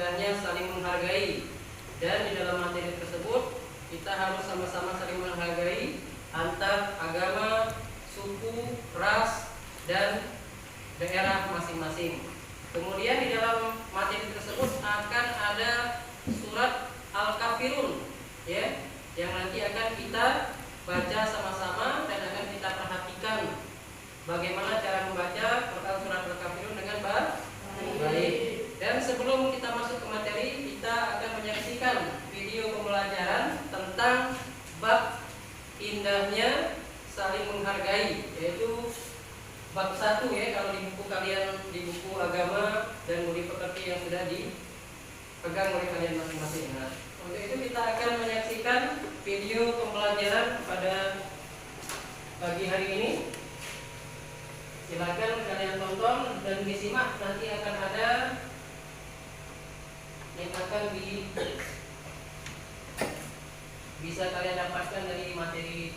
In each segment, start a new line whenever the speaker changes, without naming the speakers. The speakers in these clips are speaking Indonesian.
istilahnya saling menghargai. Dan di dalam materi tersebut kita harus sama-sama saling menghargai antar agama, suku, ras, dan daerah masing-masing. Kemudian di dalam materi tersebut akan ada surat Al-Kafirun, ya, yang nanti akan kita baca sama-sama dan akan kita perhatikan bagaimana cara membaca Quran surat Al-Kafirun dengan baik. Dan sebelum kita masuk ke materi, kita akan menyaksikan video pembelajaran tentang bab indahnya saling menghargai, yaitu bab 1 ya, kalau di buku kalian, di buku agama dan budi pekerti yang sudah dipegang oleh kalian masing-masing. Nah, untuk itu kita akan menyaksikan video pembelajaran pada pagi hari ini. Silakan kalian tonton dan disimak, nanti akan ada yang akan bisa kalian dapatkan dari materi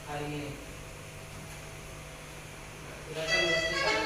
hari ini. Silakan menyaksikan.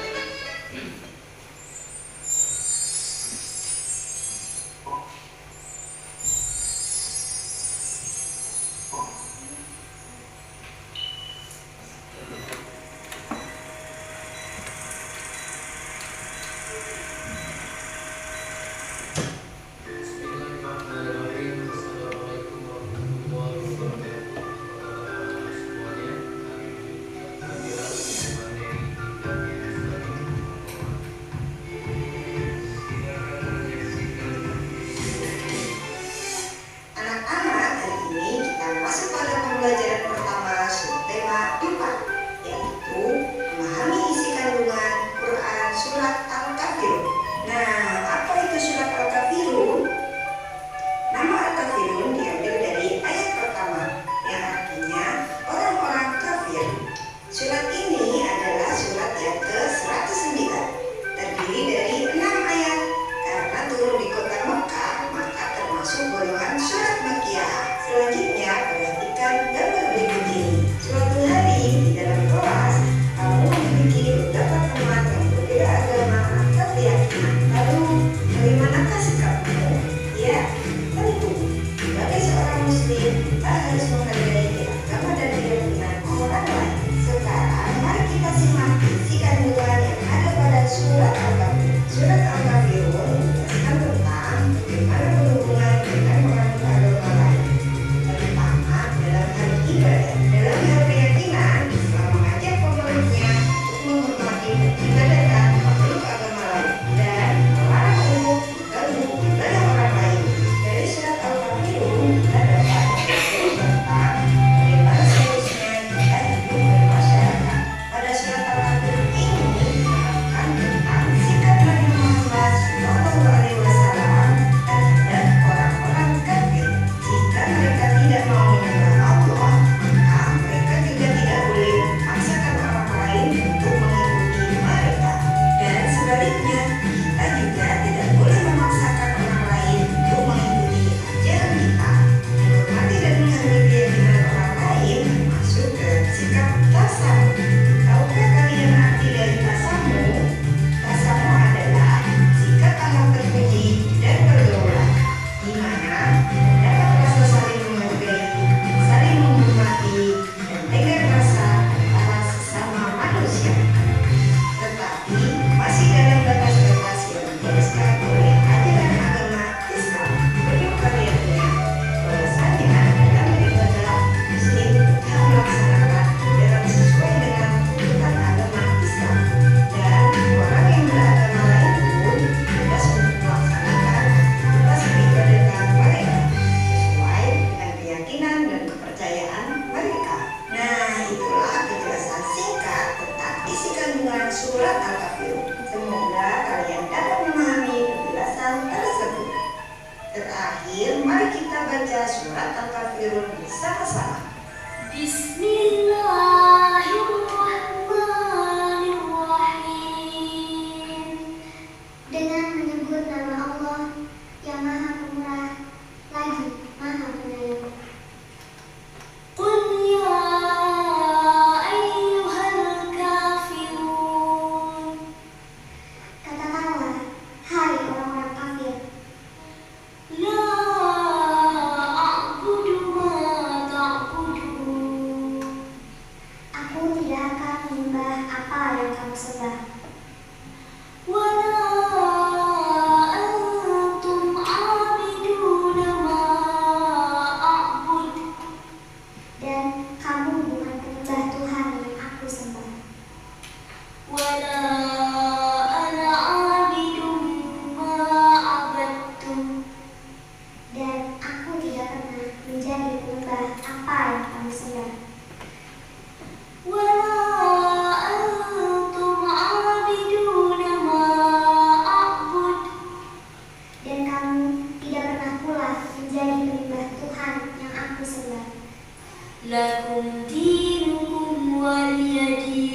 Lakum dinukum waliyadin.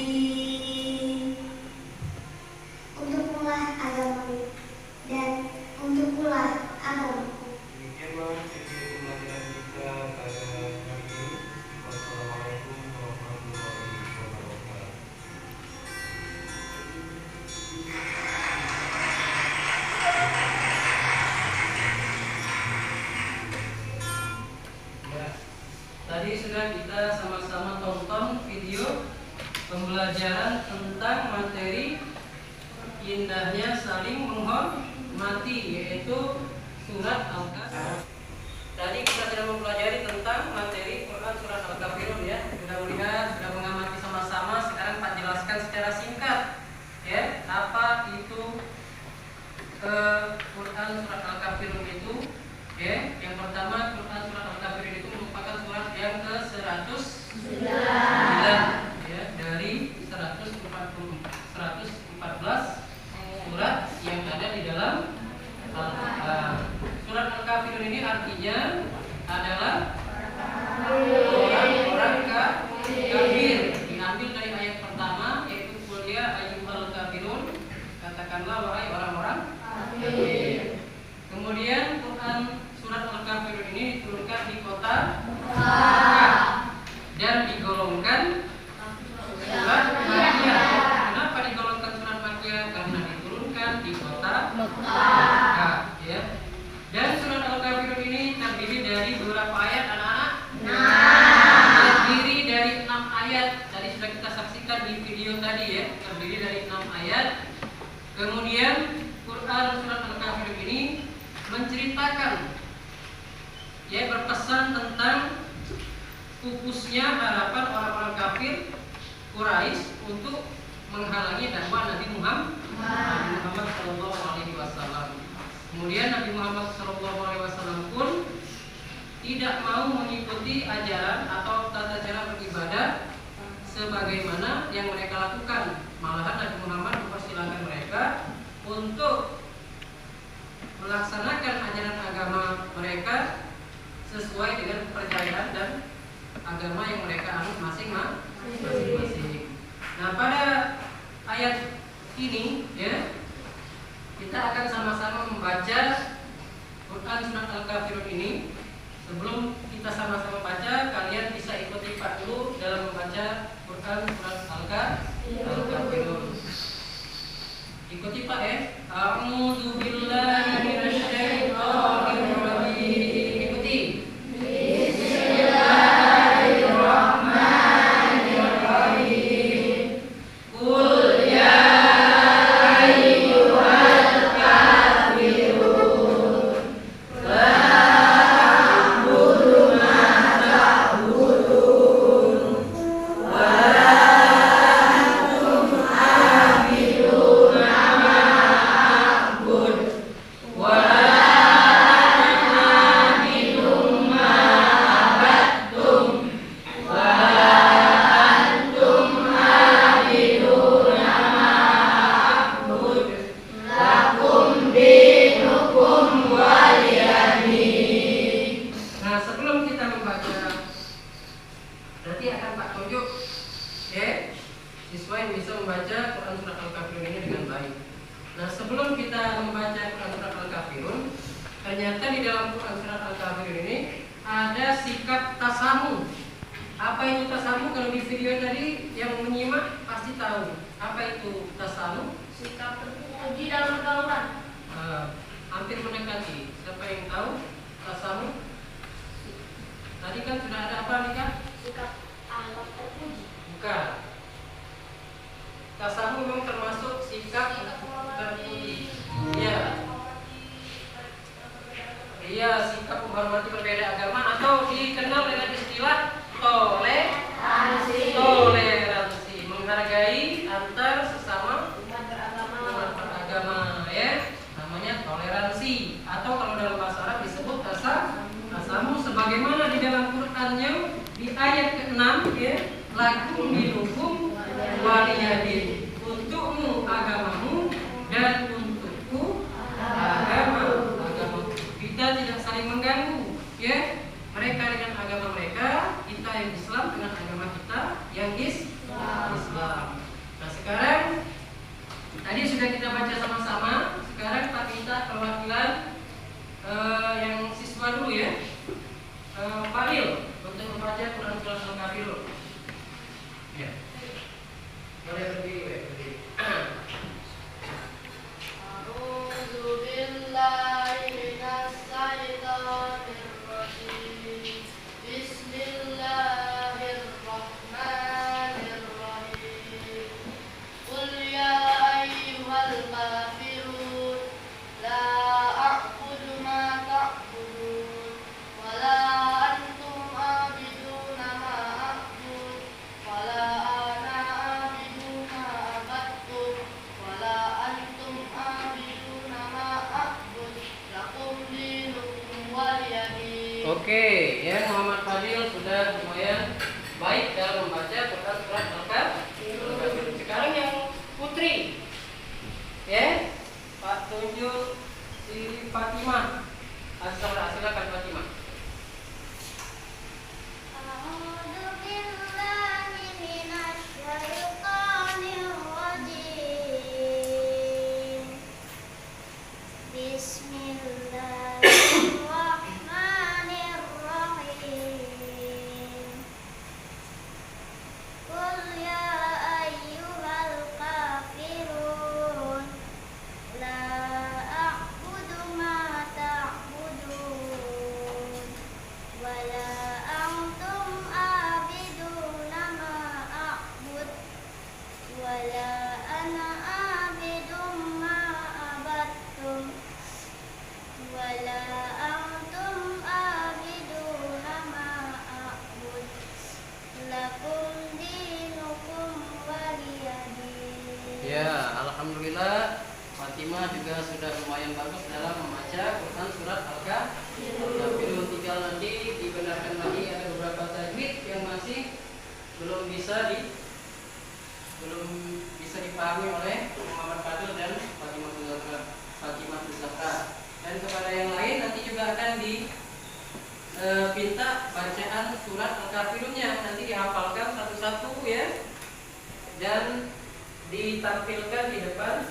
Untuk pula agamamu dan untuk pula agamaku.
Demikianlah video pembelajaran kita pada hari ini. Wassalamualaikum warahmatullahi wabarakatuh.
Ya, tadi sudah kita sama-sama tonton video pembelajaran tentang materi indahnya saling menghormati, yaitu surat Al-Kahfi. Tadi kita sudah mempelajari tentang materi Quran surat Al-Kafirun ya. Sudah melihat, sudah mengamati sama-sama. Sekarang Pak jelaskan secara singkat ya, apa itu Quran surat Al-Kafirun itu ya. Yang pertama, Quran surat Al-Kafirun itu merupakan surat yang ke-109 ya, dari 114 surat yang ada di dalam Al-Quran. Surat Al-Kafirun ini artinya adalah orang-orang kafir. Diambil dari ayat pertama, yaitu qul ya ayyuhal kafirun, katakanlah wahai orang-orang kafir. Kemudian Quran surat Al-Kafirun ini diturunkan di kota Makkah dan digolongkan surat Makkiyah. Kenapa digolongkan surat Makkiyah? Karena diturunkan di kota Makkah ya. Dan surat Al-Kafirun ini terdiri dari beberapa ayat, anak-anak? Terdiri dari 6 ayat. Tadi sudah kita saksikan di video tadi ya. Terdiri dari 6 ayat. Kemudian Quran surat Al-Kafirun ini menceritakan ya, berpesan tentang pupusnya harapan orang-orang kafir Quraisy untuk menghalangi dakwah Nabi Muhammad SAW. Kemudian Nabi Muhammad SAW pun tidak mau mengikuti ajaran atau tata cara beribadah sebagaimana yang mereka lakukan. Malahan Nabi Muhammad mempersilahkan mereka untuk melaksanakan ajaran agama mereka sesuai dengan kepercayaan dan agama yang mereka anut masing-masing. Nah, pada ayat ini ya, kita akan sama-sama membaca Quran surat Al-Kafirun ini. Sebelum kita sama-sama baca, kalian bisa ikuti Pak dulu dalam membaca Quran surat Al-Kafirun. Ikuti Pak ya. A'udzu billahi minasyaitonir rajim. Ikuti. Bismillahirrahmanirrahim. Qul ya ayyuhal kafirun la a'budu ma ta'budun wa antum a'biduna ma a'bud wa ana a'bidum ma abadtum wa antum a'biduna ma a'bud lakum dinukum waliyadin. Nah, sebelum kita membaca, nanti akan Pak tunjuk ya, siswa yang bisa membaca Quran surat Al-Kafirun ini dengan baik. Nah, sebelum kita membaca Quran surat Al-Kafirun, ternyata di dalam Quran surat Al-Kafirun ini ada sikap tasamu. Apa itu tasamu? Kalau di video tadi yang menyimak pasti tahu. Apa itu tasamu?
Sikap terpuji dalam pergaulan.
Hampir mendekati. Siapa yang tahu tasamu? Tadi kan sudah ada apa nih Kak?
Sikap ahlak terpuji.
Bukan. Tasamu memang termasuk sikap terpuji. Iya. Iya, sikap menghormati berbeda agama atau dikenal dengan istilah toleransi, menghargai antar sesama
Umat beragama.
umat beragama ya. Namanya toleransi, atau kalau dalam bahasa Arab disebut tasamu, sebagaimana di dalam Qur'annya di ayat ke-6 ya, lakum dinukum waliyadin, untukmu agamamu dan untukku agamaku. Kita tidak saling mengganggu ya, mereka dengan agama mereka, kita yang Islam Oke, ya Muhammad Fadil sudah lumayan baik dalam membaca Quran surat Al-Kafirun. Sekarang yang putri, ya Pak tunjuk si Fatimah. Silakan Fatimah.
A'udzu billahi minasy syaithanir rajim. Bismillahirrahmanirrahim. Qul ya ayyuhal kafirun la a'budu ma ta'budun wa la antum a'biduna ma a'bud wa la ana a'bidum ma abattum wa la antum a'biduna ma a'bud lakum dinukum waliyadin.
Ya, alhamdulillah Fatimah juga sudah lumayan bagus dalam membaca Quran surat Al-Kafirun. Tinggal nanti dibenarkan lagi ada beberapa tajwid yang masih belum bisa dipahami oleh Muhammad Fadil dan Fatimah Zahra. Dan kepada yang lain nanti juga akan dipinta bacaan surat Al-Kafirunnya, nanti dihafalkan satu-satu ya, dan ditampilkan di depan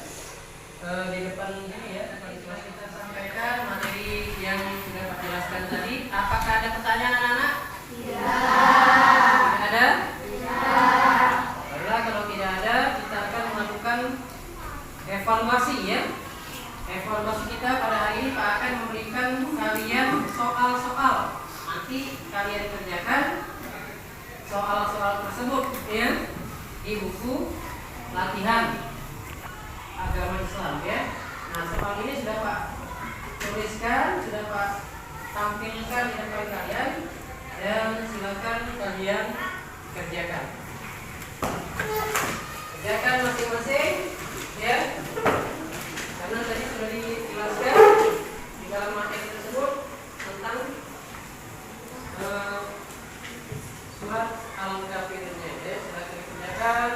ini ya. Setelah kita sampaikan materi yang sudah Pak jelaskan tadi, apakah ada pertanyaan anak-anak? Tidak ada? Baiklah, kalau tidak ada, kita akan melakukan evaluasi ya. Evaluasi kita pada hari ini Pak akan memberikan kalian soal-soal. Nanti kalian kerjakan soal-soal tersebut ya di buku latihan agama Islam ya. Nah, soal ini sudah Pak tuliskan, sudah Pak tampilkan di depan kalian, dan silakan kalian kerjakan. Kerjakan masing-masing ya. Karena tadi sudah dijelaskan di dalam materi tersebut tentang surat Al-Kafirunnya ya. Silakan dikerjakan.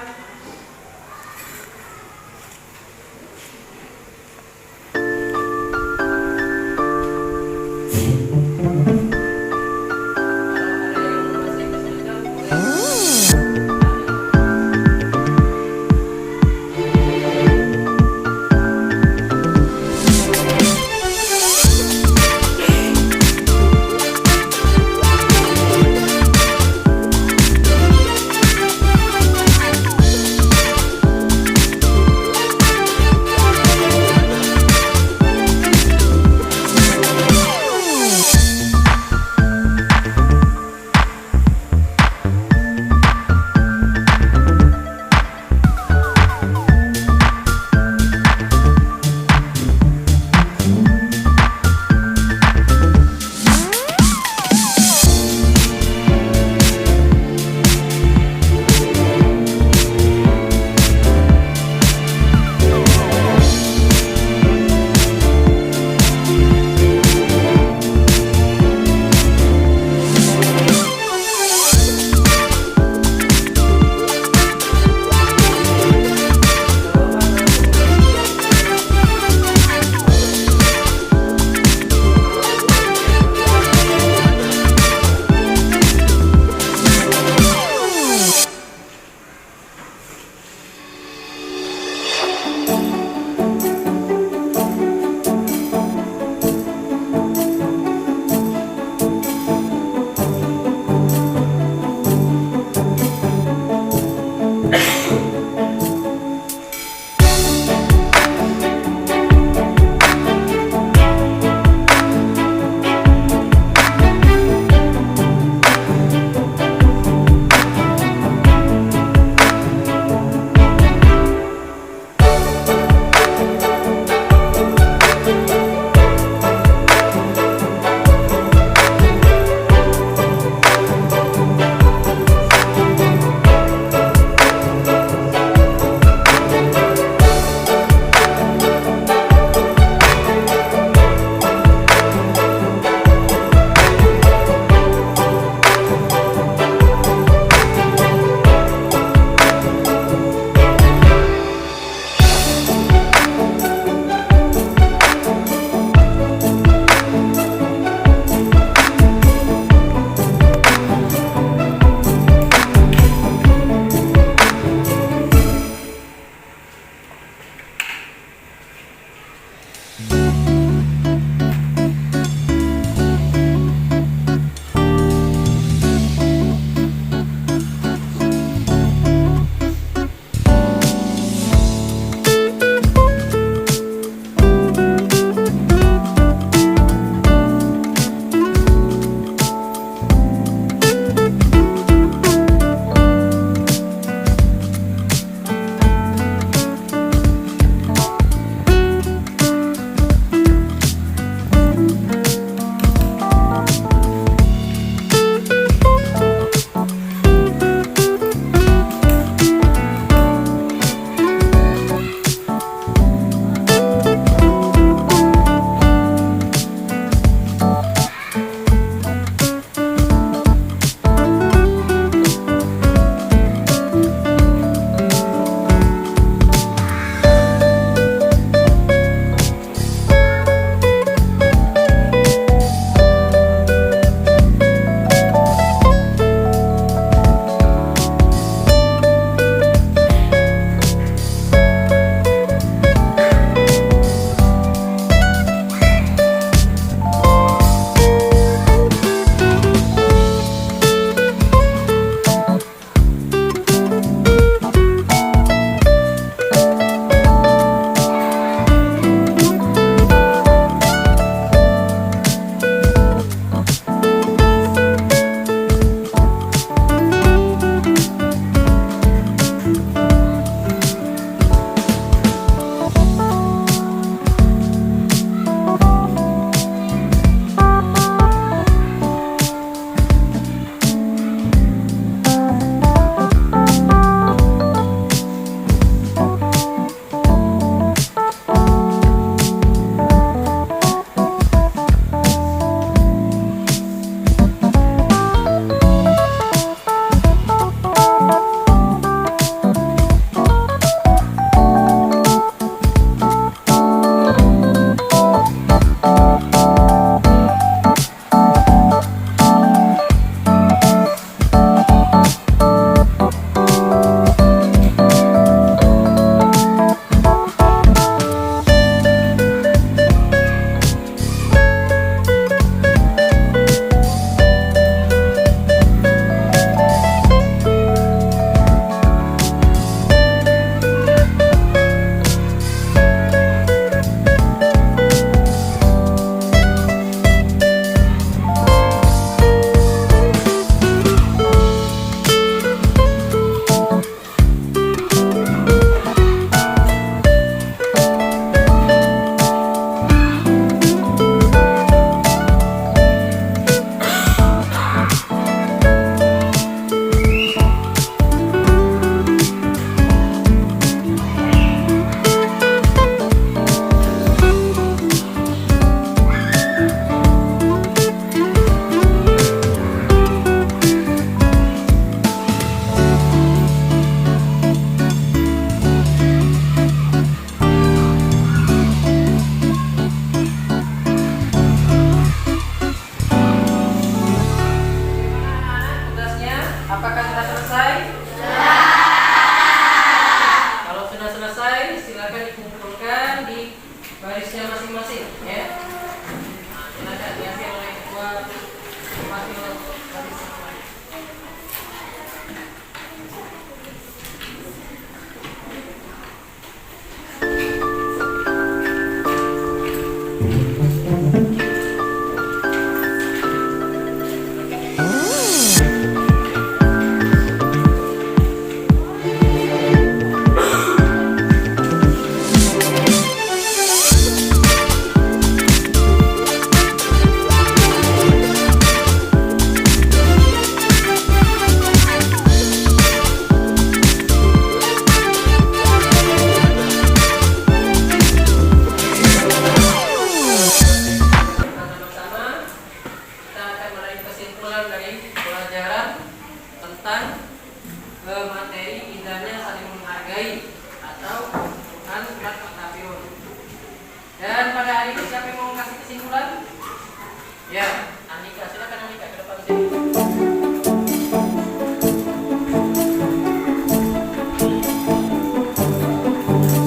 Ya, Andika, silakan Andika ke depan sini.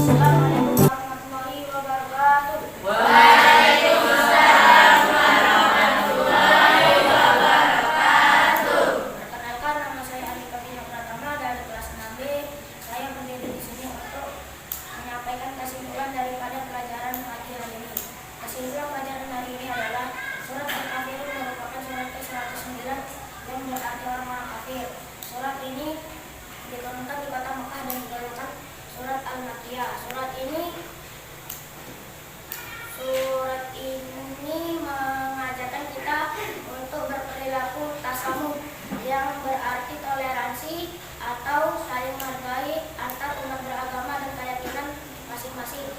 Assalamualaikum warahmatullahi wabarakatuh.
Waalaikumsalam warahmatullahi wabarakatuh.
Perkenalkan, nama saya Andika Bina Pratama dari kelas 6B. Saya berdiri di sini untuk menyampaikan kesimpulan daripada pelajaran pagi hari ini. Kesimpulan pelajaran hari ini adalah surat Al-Kafirun merupakan surat ke-109 yang berarti orang-orang kafir. Surat ini diturunkan di kota Mekah dan digolongkan surat Al-Makkiyah. Surat ini mengajarkan kita untuk berperilaku tasamuh yang berarti toleransi atau saling menghargai antar umat beragama dan keyakinan masing-masing.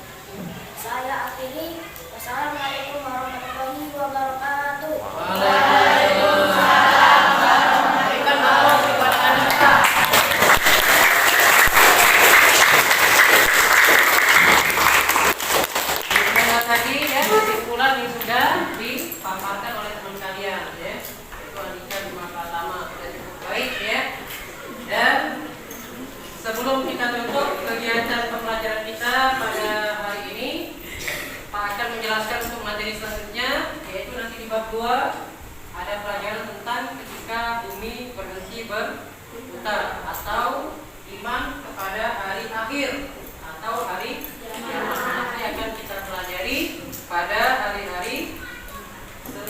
Saya akhiri. Wassalamualaikum warahmatullahi wabarakatuh.
Waalaikumsalam warahmatullahi wabarakatuh. Terima tadi ya kesimpulan yang sudah dipaparkan oleh teman kalian ya. Itu Andika Bima Pratama sudah cukup baik ya. Dan sebelum kita tutup kegiatan pembelajaran kita pada hari ini, Pak akan menjelaskan untuk materi selanjutnya, yaitu nanti di bab 2 ada pelajaran tentang ketika bumi berhenti berputar atau iman kepada hari akhir atau hari kiamat. Nanti akan kita pelajari pada hari-hari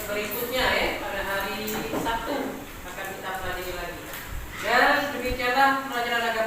berikutnya ya, pada hari Sabtu akan kita pelajari lagi. Dan demikianlah pelajaran agama